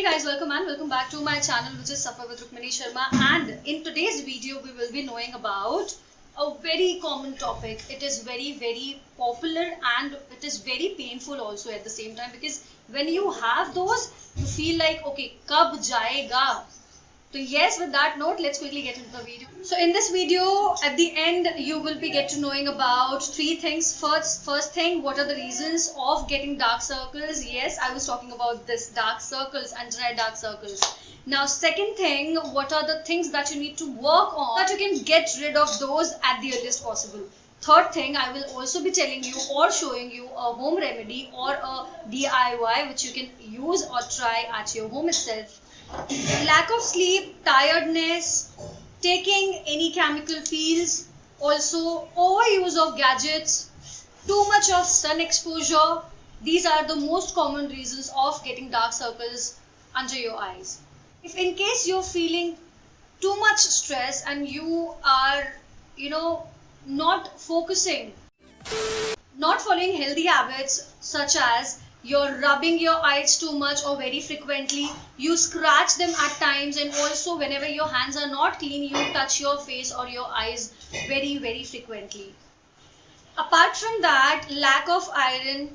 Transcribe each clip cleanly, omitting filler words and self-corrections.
Hey guys, welcome back to my channel, which is Suffer with Rukmini Sharma. And in today's video we will be knowing about a very common topic. It is very popular and it is very painful also at the same time, because when you have those you feel like, okay, kab jayega. So yes, with that note, let's quickly get into the video. So in this video, at the end, you will be get to knowing about three things. First thing, what are the reasons of getting dark circles? Yes, I was talking about this dark circles, under-eye dark circles. Now, second thing, what are the things that you need to work on that you can get rid of those at the earliest possible? Third thing, I will also be telling you or showing you a home remedy or a DIY which you can use or try at your home itself. Lack of sleep, tiredness, taking any chemical feels, also overuse of gadgets, too much of sun exposure. These are the most common reasons of getting dark circles under your eyes. If in case you're feeling too much stress and you are, not focusing, not following healthy habits such as you're rubbing your eyes too much or very frequently, you scratch them at times, and also whenever your hands are not clean, you touch your face or your eyes very frequently. Apart from that, lack of iron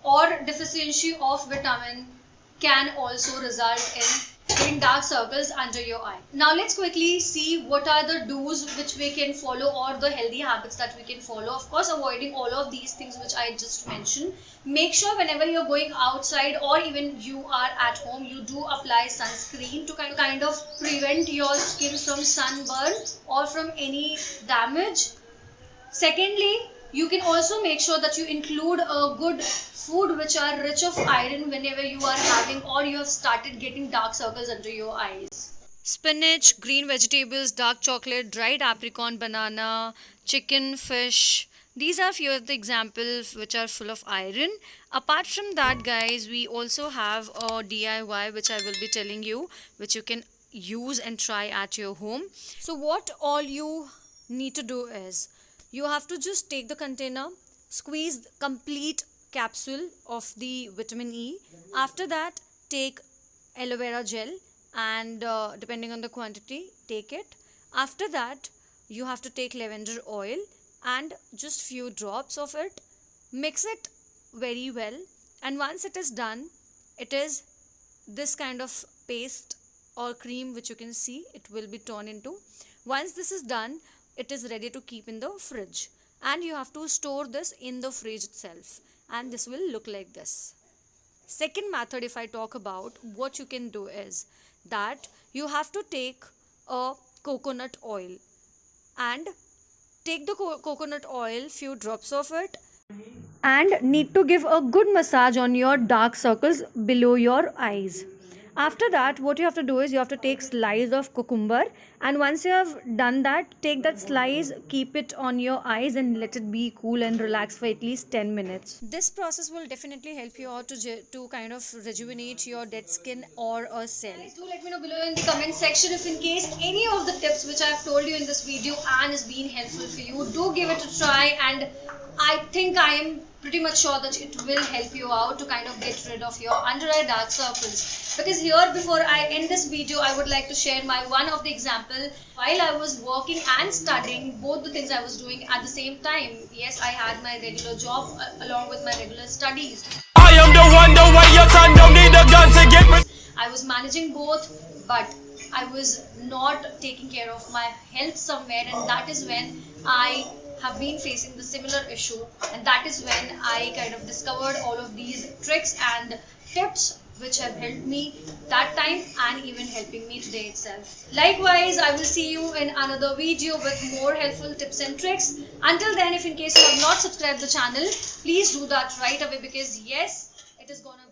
or deficiency of vitamin can also result in getting dark circles under your eye. Now let's quickly see what are the do's which we can follow, or the healthy habits that we can follow. Of course, avoiding all of these things which I just mentioned. Make sure whenever you're going outside or even you are at home, you do apply sunscreen to kind of prevent your skin from sunburn or from any damage. Secondly, you can also make sure that you include a good food which are rich of iron whenever you are having or you have started getting dark circles under your eyes. Spinach, green vegetables, dark chocolate, dried apricot, banana, chicken, fish. These are few of the examples which are full of iron. Apart from that, guys, we also have a DIY which I will be telling you, which you can use and try at your home. So what all you need to do is, you have to just take the container, squeeze complete capsule of the vitamin E. After that, take aloe vera gel and depending on the quantity, take it. After that, you have to take lavender oil and just few drops of it. Mix it very well, and once it is done, it is this kind of paste or cream which you can see it will be turned into. Once this is done, it is ready to keep in the fridge, and you have to store this in the fridge itself, and this will look like this. Second method, if I talk about, what you can do is that you have to take a coconut oil and take the coconut oil, few drops of it, and need to give a good massage on your dark circles below your eyes. After that, what you have to do is you have to take slice of cucumber, and once you have done that, take that slice, keep it on your eyes and let it be cool and relax for at least 10 minutes. This process will definitely help you out to kind of rejuvenate your dead skin or a cell. Do let me know below in the comment section if in case any of the tips which I have told you in this video and is being helpful for you. Do give it a try, and I think I am pretty much sure that it will help you out to kind of get rid of your under-eye dark circles. Because here, before I end this video, I would like to share my one of the example while I was working and studying, both the things I was doing at the same time. Yes, I had my regular job along with my regular studies. I am the one, the way your son don't need a gun to get me. I was managing both, but I was not taking care of my health somewhere, and that is when I have been facing the similar issue, and that is when I kind of discovered all of these tricks and tips which have helped me that time and even helping me today itself. Likewise, I will see you in another video with more helpful tips and tricks. Until then, if in case you have not subscribed the channel, please do that right away, because yes, it is gonna